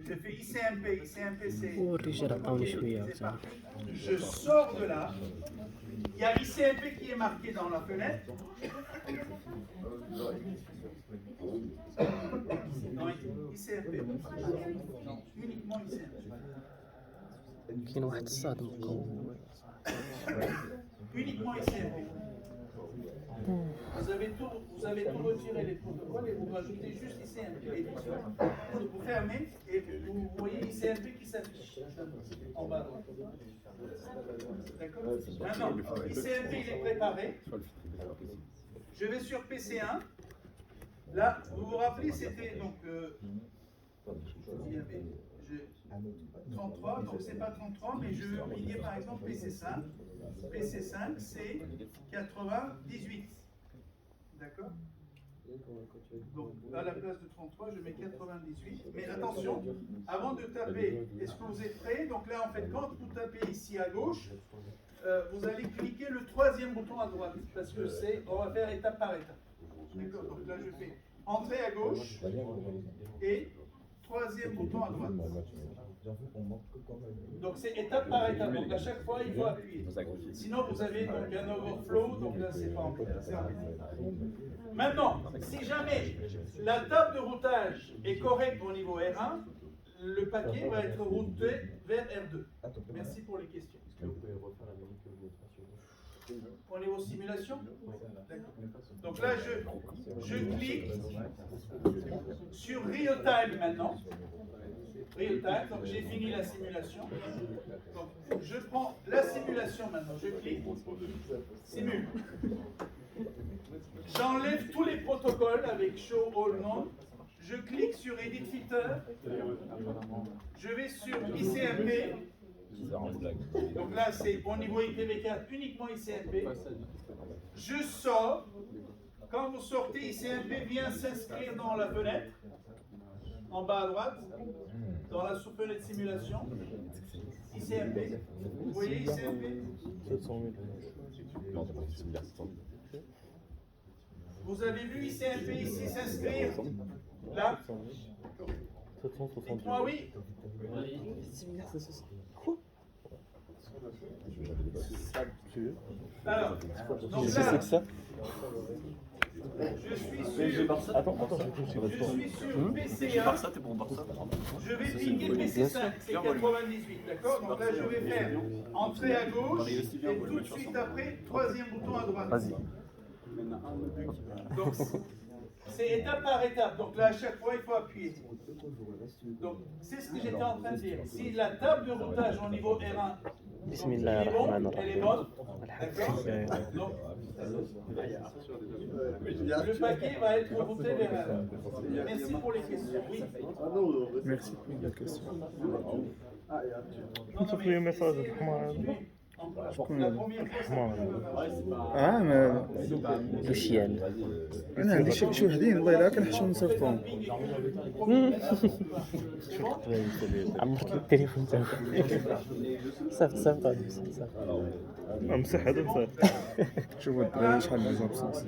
je fais ICMP, ICMP c'est... والرجال عطاوني شويه C'est parti. Je sors de là. Il y a ICMP qui est marqué dans la fenêtre. Non, ICMP. Uniquement ICMP. كاين واحد الصادم مقوم. Uniquement ICMP. Vous avez tout retiré les protocoles et vous rajoutez juste ICMP. Vous fermez et vous voyez ICMP qui s'affiche en bas. D'accord. Maintenant, ICMP il est préparé. Je vais sur PC1. Là, vous vous rappelez, c'était donc. Il y avait 33, donc c'est pas 33, mais je vais oublier par exemple PC5. PC5 c'est 98. D'accord. Donc à la place de 33, je mets 98. Mais attention, avant de taper, est-ce que vous êtes prêts? Donc là, en fait, quand vous tapez ici à gauche, vous allez cliquer le troisième bouton à droite, parce que on va faire étape par étape. D'accord. Donc là, je fais entrée à gauche et troisième bouton à droite. Donc c'est étape par étape. Donc à chaque fois, il faut appuyer. Sinon, vous avez donc un overflow. Donc là, c'est pas embêté. Maintenant, si jamais la table de routage est correcte au niveau R1, le paquet va être routé vers R2. Merci pour les questions. Au niveau simulation? Donc là, je clique sur Real Time maintenant. Real Time, donc j'ai fini la simulation. Donc je prends la simulation maintenant, je clique, simule. J'enlève tous les protocoles avec Show All None. Je clique sur Edit Filter. Je vais sur ICMP. Donc là, c'est au niveau IPv4 uniquement ICMP. Je sors. Quand vous sortez, ICMP vient s'inscrire dans la fenêtre, en bas à droite, dans la sous-fenêtre simulation. ICMP. Vous voyez ICMP? 700 000. Vous avez vu ICMP ici s'inscrire? Là? 760 Dites-moi oui. Alors, donc là, c'est que ça. je suis sur PC1. Je vais cliquer PC5, c'est 98, d'accord? Donc là, je vais faire entrée à gauche et tout de suite après, troisième bouton à droite. Vas-y. Donc, c'est étape par étape. Donc là, à chaque fois, il faut appuyer. Donc, c'est ce que j'étais en train de dire. Si la table de routage au niveau R1 elle est bonne, d'accord? Donc, le paquet va être routé vers R1. Merci pour les questions. Oui. Merci pour la question. Non, في مساج الحمار la première fois, ما لوشيال. انا عندي شي وحدين والله الا كنحشم نصيفطهم عمرت التليفون تاعك. صيفط امسح هذا مسح شوفوا الدراري شحال عندهم بصوص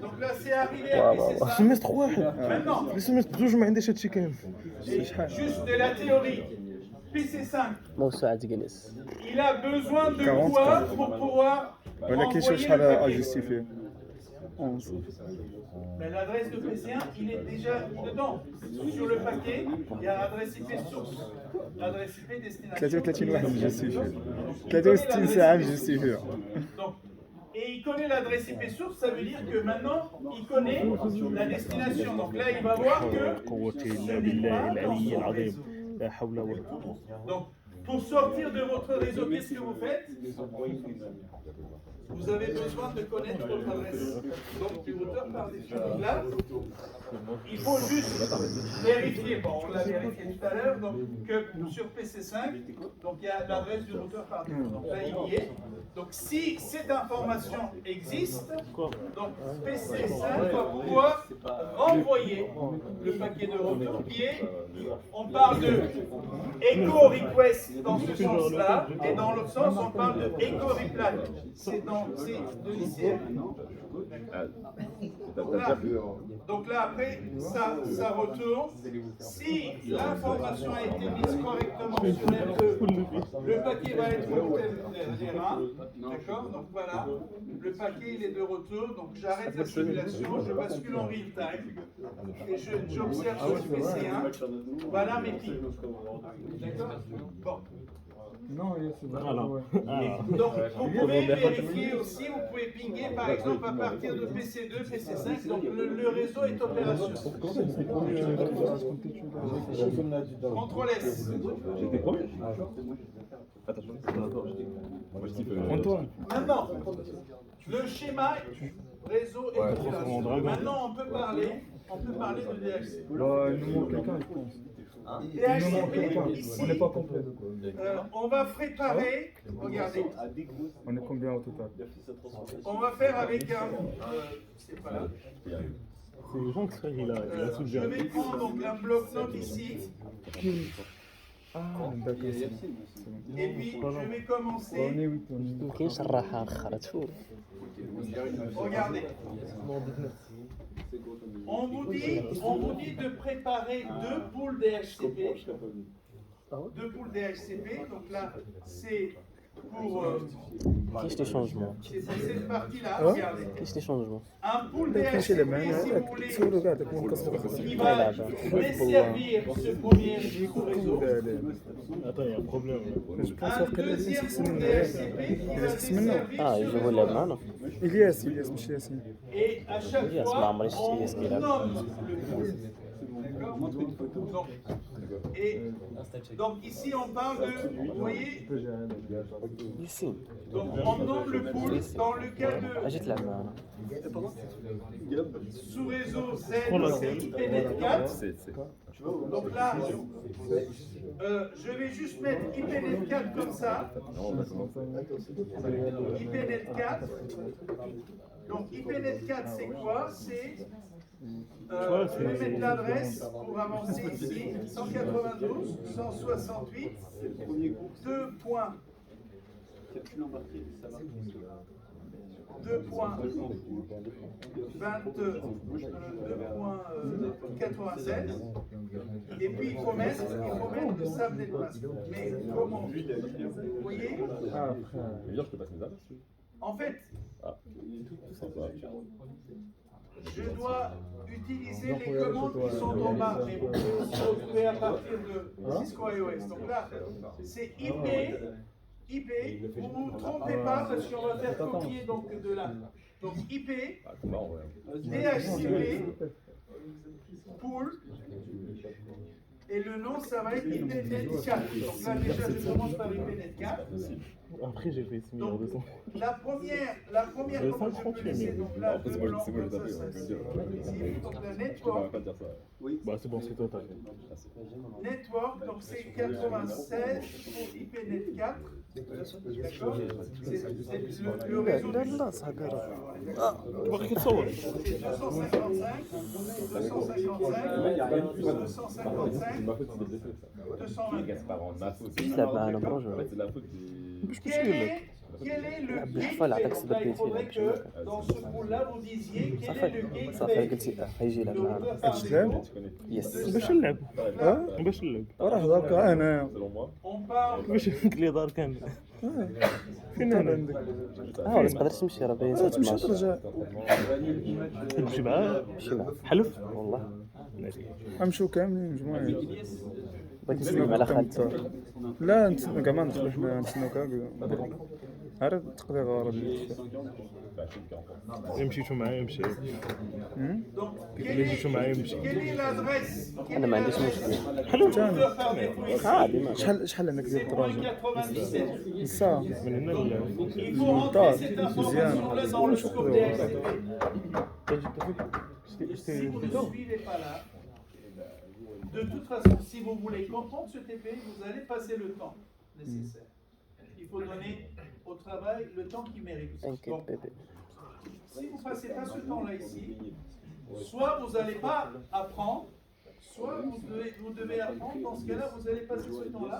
donc là, c'est arrivé à PC5. سمستر واحد Maintenant, في سمستر بجوج ما عنديش هادشي كامل شحال juste de la théorie. PC5, موسوعة جلس. il a besoin de 40 quoi pour pouvoir ولكن شوف envoyer شحال le paquet? اجستيفي 11 Mais l'adresse de PC1, il est déjà dedans. Sur le paquet, il y a l'adresse IP source, l'adresse IP destination. 33 واحد مجستيفي 63 ساعه مجستيفي Donc, et il connaît l'adresse IP source, ça veut dire que maintenant, il connaît la destination. Donc là, il va voir que قوتي ce الا n'est بالله pas dans العلي son العظيم réseau. لا حول ولا قوه Donc, pour sortir de votre réseau, qu'est-ce que vous faites? Vous avez besoin de connaître votre adresse. Donc, du routeur par défaut. Donc là, il faut juste vérifier, bon, on l'a vérifié tout à l'heure, donc que sur PC5, donc il y a l'adresse du routeur par défaut. Donc là, il y est. Donc si cette information existe, donc PC5 va pouvoir renvoyer le paquet de retour qui est, on parle de echo request dans ce sens-là, et dans l'autre sens, on parle de echo reply. C'est de l'ICM. Donc là, après, ça retourne. Si l'information a été mise correctement sur R2, le paquet va être au R1. D'accord? Donc voilà, le paquet il est de retour. Donc j'arrête la simulation, je bascule en real time et j'observe sur PC1. Voilà mes pics. D'accord? Bon. Non, c'est bon. Donc, vous pouvez vérifier aussi, vous pouvez pinguer par exemple à partir de PC2, PC5, donc le réseau est opérationnel. CTRL S. J'étais quoi? Antoine. Maintenant, le schéma réseau est opérationnel. Maintenant, on peut parler de DHCP. Bah, il nous manque quelqu'un, je pense. DHCP, ici, On n'est pas complet. on va préparer, regardez, On est combien au total? on va faire avec un, c'est pas là. C'est Jean qui il a Je suggéré. vais prendre donc un bloc-notes ici, Ah, d'accord, c'est bon. et puis je vais On est commencer. 8, on est 8. كاين شراحة أخرى تشوف. Regardez. On vous dit de préparer deux poules DHCP. Deux poules DHCP. Donc là, c'est pour كاينش لي شونجمون c'est pour cette partie-là. Regardez. كاينش لي شونجمون Un pool كاينش لي DHCP, مان si vous voulez, سولو كاع داك القصه qui va desservir ce premier réseau. Attends, il y a un problème. Un deuxième pool DHCP qui va desservir اه ce يجيبوا لعب réseau. معنا. الياس ماشي ياسين. Et à chaque Yes, fois, Marmaris, yes, on Gilad. nomme le pool. D'accord? Donc ici on parle de, vous voyez, ياسين donc on nomme le pool dans le cas de اجي تلعب معنا. sous réseau Z, c'est IPNet 4. Donc là, je vais juste mettre IPNet 4 comme ça. IPNet 4. Donc IPNet 4 c'est quoi? C'est je vais mettre l'adresse pour avancer ici, 192, 168, 2 points. 2.96 et puis il faut mettre le subnet mask. Mais comment? Vous voyez? En fait, je dois utiliser les commandes qui sont en bas, mais vous pouvez aussi retrouver à partir de Cisco iOS. Donc là, c'est IP, vous ne vous trompez pas parce qu'on va faire copier donc de là. Donc IP, DHCP, pool, et le nom ça va être IPNet 4. Donc là déjà je commence par IPNet 4. Après, j'ai fait 6 millions de temps. La première commande je peux laisser, donc là deux blancs comme ça, donc la network. Bah, c'est bon, c'est toi, t'as fait. Network, donc c'est 96 pour IPNet 4. D'accord? C'est le réseau لا du لا صاحبي باغي كتصور. 255, 224. اجي تلعب معنا بروجو. Quel est le بالحفا اللي عطاك gate? سبب Il faudrait بيتي. que dans ce pool-là, vous disiez quel est le gate صافي قلتي حيجي يلعب معنا. تلعب؟ يس باش نلعب. باش نلعب. راه هضرك انا. On parle باش قلت لي دار كامل. فين انا عندك؟ اه ولا تقدر تمشي راه باين ساعة تمشي 12. ترجع. تمشي معاه. مشي معاه. حلف. والله غنمشيو كاملين مجموعين. بغيت نسلم على خالتي. لا نتسنى كاع ما ندخلو حنا نتسناو عرف تقضي غرض. مشيتو معاه يمشي. donc اللي مشيتو معاه يمشي. quelle est l'adresse? انا ما عنديش مشكل. حلو ثاني. عادي ما شحال عندك ديال الدراجة؟ 97. الساعة. من هنا ولا. Il faut rentrer cette information-là dans le scope DHCP. Si vous ne suivez pas là, de toute façon, si vous voulez comprendre ce TP, vous allez passer le temps nécessaire. Il faut donner au travail le temps qu'il mérite. انكيت Donc, بيبي. si vous ne passez pas ce temps-là ici, soit vous n'allez pas apprendre, soit vous devez apprendre, dans ce cas-là, vous allez passer ce temps-là.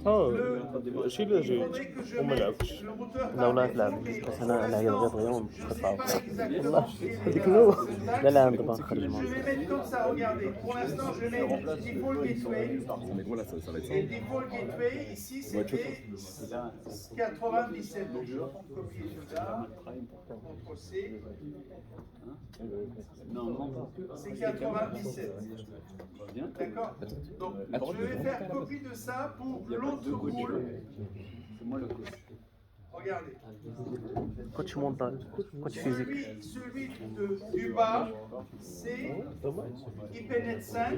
اه Le- شيء اللي Il جاي faudrait que je وما mette لعبتش le routeur لا par ولا défaut, تلعب mais بس pour انا العيال l'instant, الرياضيون je مش ne sais كتعرف pas exactement والله quelle est هذيك la نو syntaxe. لا لا عندي ما نخرج Je معاه vais mettre comme ça, regardez. Pour l'instant, je mets default gateway. Mais voilà, ça va être Et default gateway, ici, c'était 97. Donc, je vais copier celui-là. CTRL C. C'est 97. D'accord. Donc, je vais faire copie de ça pour l'autre pool. Regardez. كوتش مونتال كوتش فيزيك Celui du bas, c'est IPNet 5.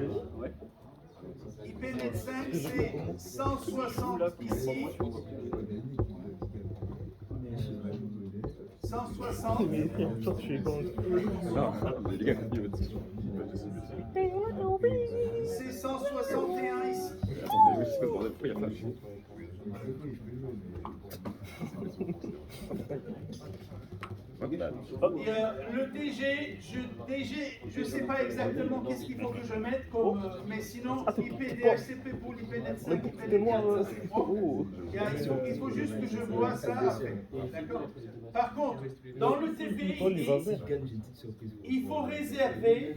IPNet 5, c'est 160 ici. 160. Non, les gars, il va C'est 161 ici. pourquoi il y a pas Le DG, je ne sais pas exactement qu'est-ce qu'il faut que je mette comme. Mais sinon, IPDHCP pour l'IPNet 5, IPNet 4, ça, c'est bon. Il faut juste que je vois ça après. D'accord. Par contre, dans le TPI, il faut réserver,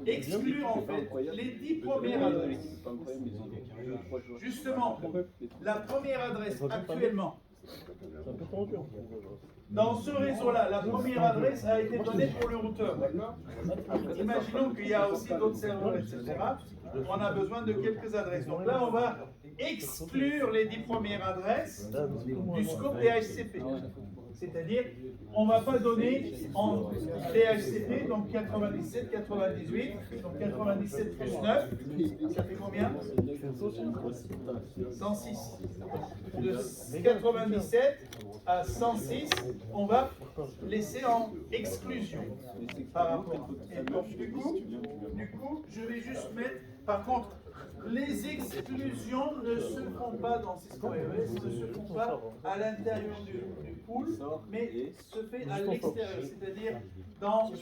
exclure en fait les 10 premières adresses. Justement, la première adresse actuellement, dans ce réseau-là, la première adresse a été donnée pour le routeur. Imaginons qu'il y a aussi d'autres serveurs, etc. On a besoin de quelques adresses. Donc là, on va exclure les 10 premières adresses du scope DHCP. C'est-à-dire, on ne va pas donner en DHCP, donc 97, 98, donc 97 plus 9, ça fait combien 106. De 97 à 106, on va laisser en exclusion par rapport. Et donc, du coup, je vais juste mettre, par contre, les exclusions ne se font pas dans Cisco AES, ne se font pas à l'intérieur du pool, mais se fait à l'extérieur, c'est-à-dire dans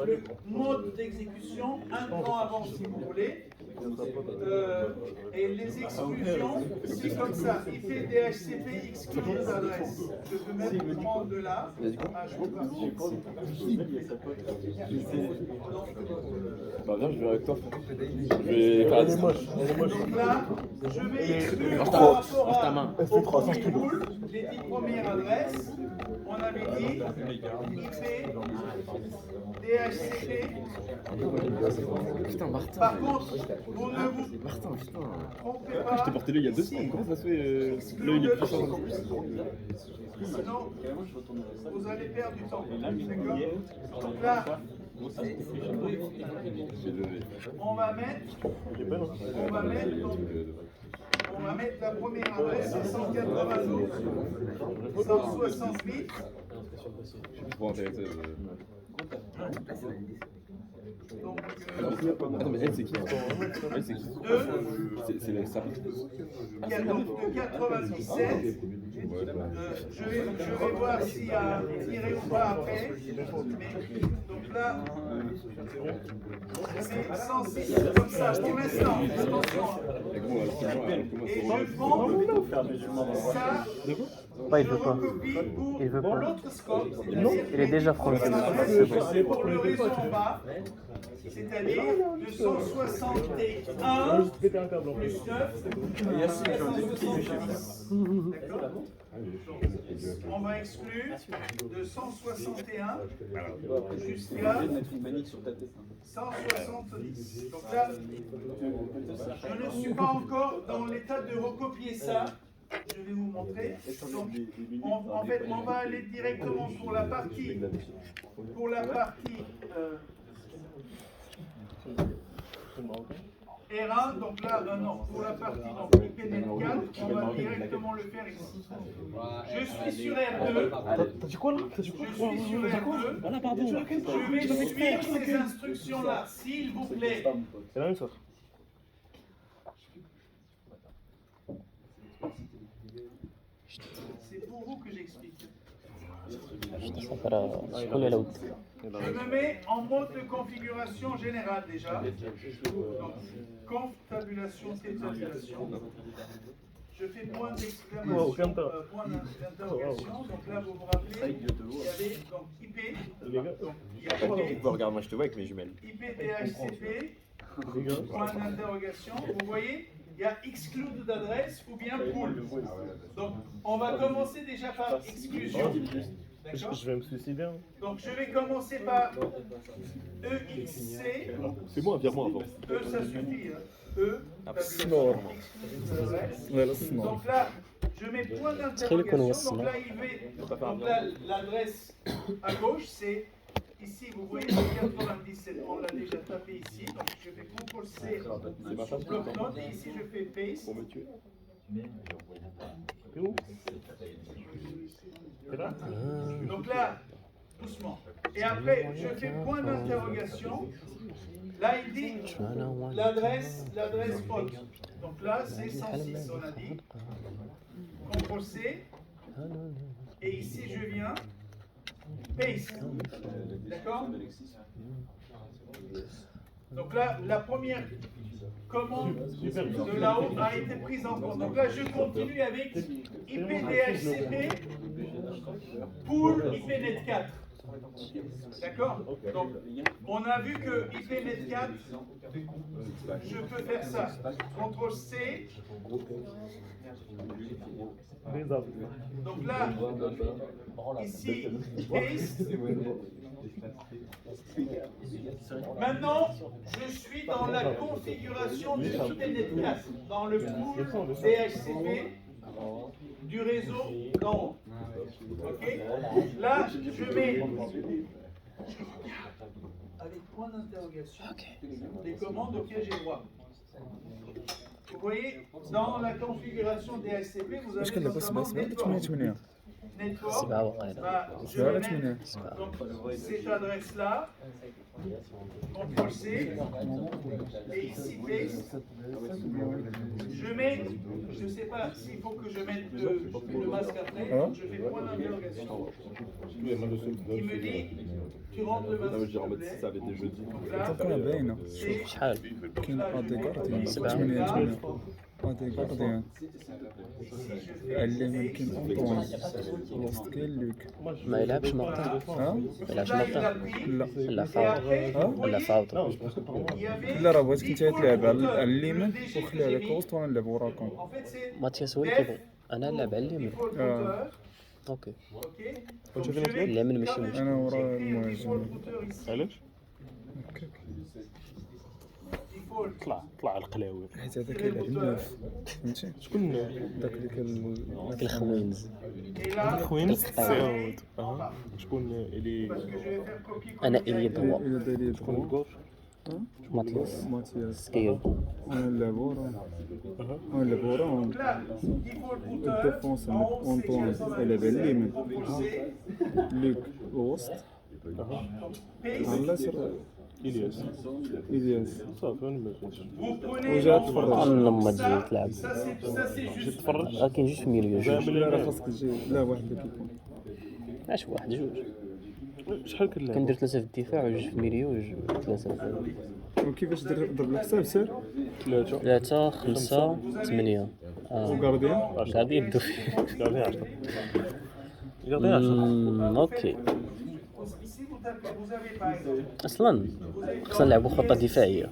le mode d'exécution un cran avant si vous voulez. Et les exclusions, c'est comme ça. IP DHCP exclut les adresses. Je peux même prendre de là. Ah, je peux pas. Bah viens, je vais avec toi. Je vais faire la distance. Donc là, je vais exclure par rapport au premier pool les 10 premières adresses. On avait dit IP, DHCP. Putain Martin Par contre, vous ne vous Martin putain trompez Je t'ai pas. porté le il y a 2 semaines. Comment ça se fait là, il est plus fort. Sinon, vous allez perdre du temps. D'accord. Donc là, on va mettre la première adresse, c'est 192, 168. Je suis trop intéressé. Donc, Attends, mais elle, c'est qui Elle, c'est qui C'est le sap. de 97. Je vais voir s'il y a tiré ou pas après. Mais, donc là, c'est 106 comme ça pour l'instant. Attention. Et je prends ça. Pas il Je veut pas recopie Il veut pour pas. l'autre scope. Il est déjà français c'est bon. Pour le réseau en bas, c'est-à-dire 261 plus 9, 370. D'accord. On va exclure de 161 jusqu'à 170. Donc là, je ne suis pas encore dans l'état de recopier ça. Je vais vous montrer. Donc, en fait, on va aller directement pour la partie. R1, donc là, non, pour la partie donc, IPNet 4, on va directement le faire ici. Je suis sur R2. T'as dit quoi là Je suis sur R2. Ah là pardon Je vais suivre ces instructions-là, s'il vous plaît. C'est la même chose. C'est pour vous que j'explique. شكون على ود Je me mets en mode de configuration générale déjà. Donc, conf, tabulation, tabulation. Je fais point d'exclamation, point d'interrogation. Donc là, vous vous rappelez, il y avait donc IP. Donc, il y a IP, Regarde, moi je te vois avec mes jumelles. IP DHCP, point d'interrogation. Vous voyez, il y a exclude d'adresse ou bien pool. Donc, on va commencer déjà par exclusion. D'accord? Je vais me suicider. Hein. Donc, je vais commencer par EXC. C'est moi, vire-moi avant. E, ça suffit. Hein. E, Snore. tabulation. Donc là, je mets point d'interrogation. Donc là, il va. Donc là, l'adresse à gauche, c'est ici. Vous voyez, le 97. On l'a déjà tapé ici. Donc je fais CTRL C sur bloc-notes et ici je fais paste. Pour me tuer. T'es où? T'es là? Donc là, doucement. Et après, je fais point d'interrogation. Là, il dit l'adresse haute. Donc là, c'est 106, on a dit. CTRL C. Et ici, je viens. Paste. D'accord? Donc là, la première commande de là-haut a été prise en compte. Donc là, je continue avec IPDHCP pour IPNet 4. D'accord? Donc, on a vu que IPNet 4, je peux faire ça. CTRL C. Donc là, ici, paste. Maintenant, je suis dans la configuration de IPNet 4, dans le pool DHCP du réseau d'en haut. Ok? Là, je mets avec point d'interrogation les commandes auxquelles j'ai droit. Vous voyez, dans la configuration DHCP, vous avez notamment network. Network, je vais mettre donc, cette adresse-là, CTRL C, et ici paste. Je mets, je ne sais pas s'il faut que je mette le masque après, donc je fais point d'interrogation. Il me dit, tu rentres le masque. Je remettre si ça avait été jeudi. Donc là, تلقاها باينة شحال كاين ادي كارديان سبعة. 8 ادي كارديان اللي ممكن انطوان وسط كاين لوك ما يلعبش مقطع ها ما يلعبش مقطع لا لا فاوت لا فاوت لا راه بغيتك انت تلعب على اليمين وخلي على الوسط وانا نلعب وراكم ماتياس هو اللي كيبغي انا نلعب على اليمين اوكي اليمين ماشي مشكل انا ورا المهاجم علاش؟ طلع القلاوي. حيت هذا كيلعب الناف فهمتي شكون داك اللي كان الخوينز الخوينز سعود شكون اللي انا اي دوا الى دالي شكون الكوش؟ ماتياس ماتياس سكيل انا نلعب ورا انا نلعب ورا الديفونس انطوان يلعب على اليمين لوك الوسط على اليسار إلياس صافي انا ما فهمتش. وجا تفرج لما تجي تلعب جيت تفرج كاين جوج في ميليو جوج لا راه خاصك تجي لا واحد اللي كيكون اش واحد جوج شحال كنلعب؟ كندير ثلاثة في الدفاع وجوج في الميليو وجوج ثلاثة وكيفاش ضرب الحساب سير 3 5 8 وغارديان غادي يبدو فيه قاعدين 10 قاعدين 10 اوكي اصلا خصنا نلعبوا خطة دفاعية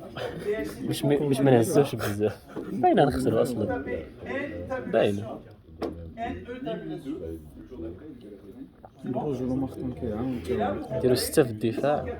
باش ما نهزوش بزاف باينة نخسروا اصلا باينة الرجل ما خطن كيعاون نديرو 6 في الدفاع